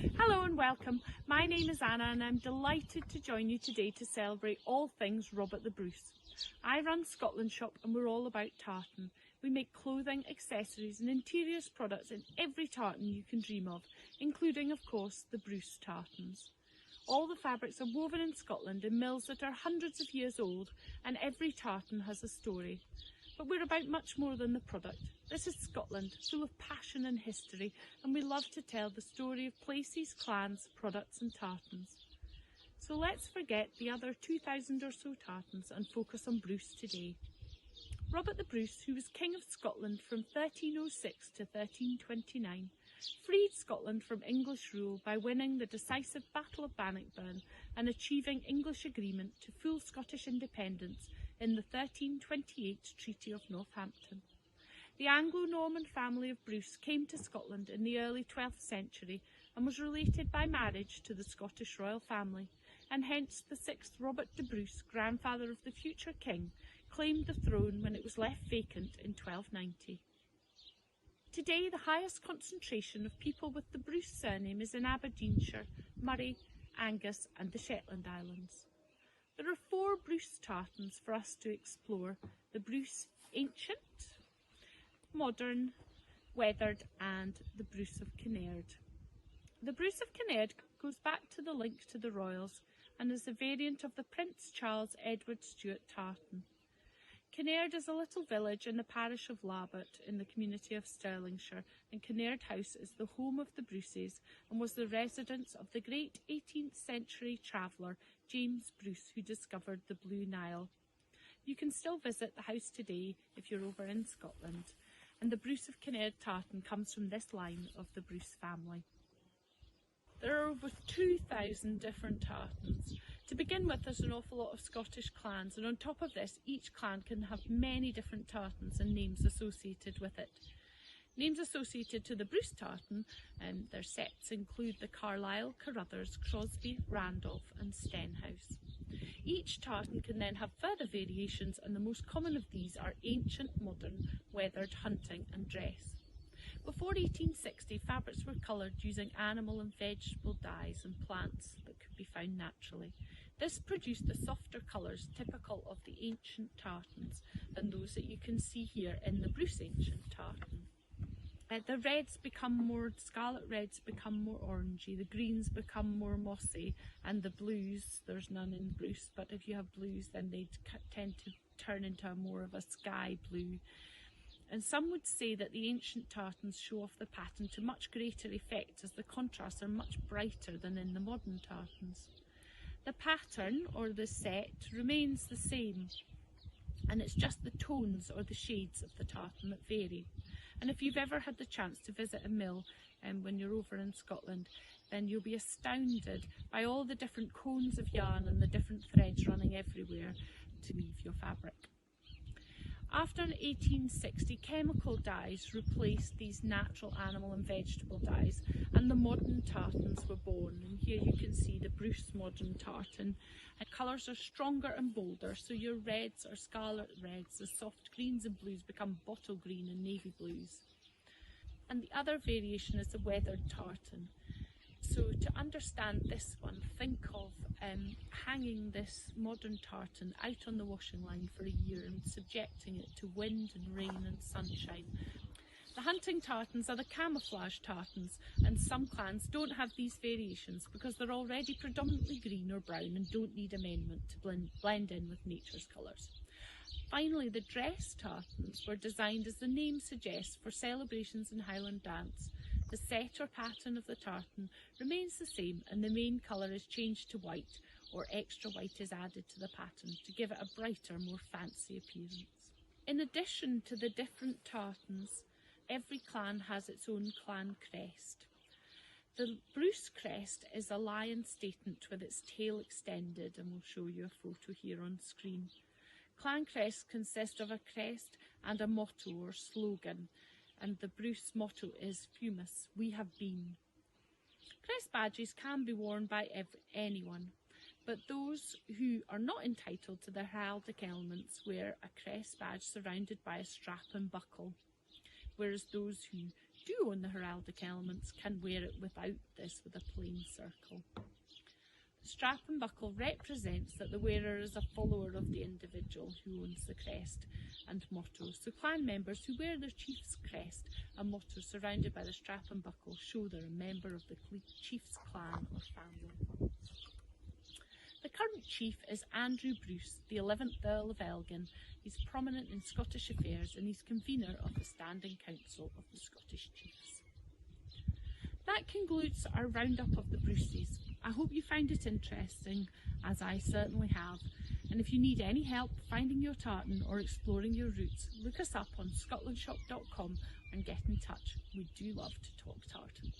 Hello and welcome. My name is Anna and I'm delighted to join you today to celebrate all things Robert the Bruce. I run Scotland Shop and we're all about tartan. We make clothing, accessories and interiors products in every tartan you can dream of, including of course the Bruce tartans. All the fabrics are woven in Scotland in mills that are hundreds of years old, and every tartan has a story. But we're about much more than the product. This is Scotland, full of passion and history, and we love to tell the story of places, clans, products and tartans. So let's forget the other 2,000 or so tartans and focus on Bruce today. Robert the Bruce, who was King of Scotland from 1306 to 1329, freed Scotland from English rule by winning the decisive Battle of Bannockburn and achieving English agreement to full Scottish independence in the 1328 Treaty of Northampton. The Anglo-Norman family of Bruce came to Scotland in the early 12th century and was related by marriage to the Scottish royal family, and hence the 6th Robert the Bruce, grandfather of the future king, claimed the throne when it was left vacant in 1290. Today, the highest concentration of people with the Bruce surname is in Aberdeenshire, Moray, Angus and the Shetland Islands. There are 4 Bruce tartans for us to explore: the Bruce Ancient, Modern, Weathered and the Bruce of Kinnaird. The Bruce of Kinnaird goes back to the link to the royals and is a variant of the Prince Charles Edward Stuart tartan. Kinnaird is a little village in the parish of Larbert in the community of Stirlingshire, and Kinnaird House is the home of the Bruces and was the residence of the great 18th century traveller James Bruce, who discovered the Blue Nile. You can still visit the house today if you're over in Scotland, and the Bruce of Kinnaird tartan comes from this line of the Bruce family. There are over 2,000 different tartans. To begin with, there's an awful lot of Scottish clans, and on top of this, each clan can have many different tartans and names associated with it. Names associated to the Bruce tartan and their sets include the Carlisle, Carruthers, Crosby, Randolph and Stenhouse. Each tartan can then have further variations, and the most common of these are ancient, modern, weathered, hunting and dress. Before 1860, fabrics were coloured using animal and vegetable dyes and plants that could be found naturally. This produced the softer colours typical of the ancient tartans than those that you can see here in the Bruce Ancient tartan. The reds become more, scarlet reds become more orangey, the greens become more mossy, and the blues, there's none in Bruce, but if you have blues then they tend to turn into more of a sky blue. And some would say that the ancient tartans show off the pattern to much greater effect, as the contrasts are much brighter than in the modern tartans. The pattern, or the set, remains the same, and it's just the tones or the shades of the tartan that vary. And if you've ever had the chance to visit a mill when you're over in Scotland, then you'll be astounded by all the different cones of yarn and the different threads running everywhere to weave your fabric. After 1860, chemical dyes replaced these natural animal and vegetable dyes, and the modern tartans were born. And here you can see the Bruce modern tartan. And colours are stronger and bolder, so your reds are scarlet reds, the soft greens and blues become bottle green and navy blues. And the other variation is the weathered tartan. So to understand this one, think of hanging this modern tartan out on the washing line for a year and subjecting it to wind and rain and sunshine. The hunting tartans are the camouflage tartans, and some clans don't have these variations because they're already predominantly green or brown and don't need amendment to blend in with nature's colours. Finally, the dress tartans were designed, as the name suggests, for celebrations in Highland dance. The set or pattern of the tartan remains the same, and the main colour is changed to white, or extra white is added to the pattern to give it a brighter, more fancy appearance. In addition to the different tartans, every clan has its own clan crest. The Bruce crest is a lion statement with its tail extended, and we'll show you a photo here on screen. Clan crests consist of a crest and a motto or slogan, and the Bruce motto is "Fumus, we have been." Crest badges can be worn by anyone, but those who are not entitled to the heraldic elements wear a crest badge surrounded by a strap and buckle, whereas those who do own the heraldic elements can wear it without this with a plain circle. The strap and buckle represents that the wearer is a follower of the individual who owns the crest and motto. So clan members who wear their chief's crest and motto surrounded by the strap and buckle show they're a member of the chief's clan or family. The current chief is Andrew Bruce, the 11th Earl of Elgin. He's prominent in Scottish affairs and he's convener of the Standing Council of the Scottish Chiefs. That concludes our roundup of the Bruces. I hope you found it interesting, as I certainly have. And if you need any help finding your tartan or exploring your roots, look us up on scotlandshop.com and get in touch. We do love to talk tartan.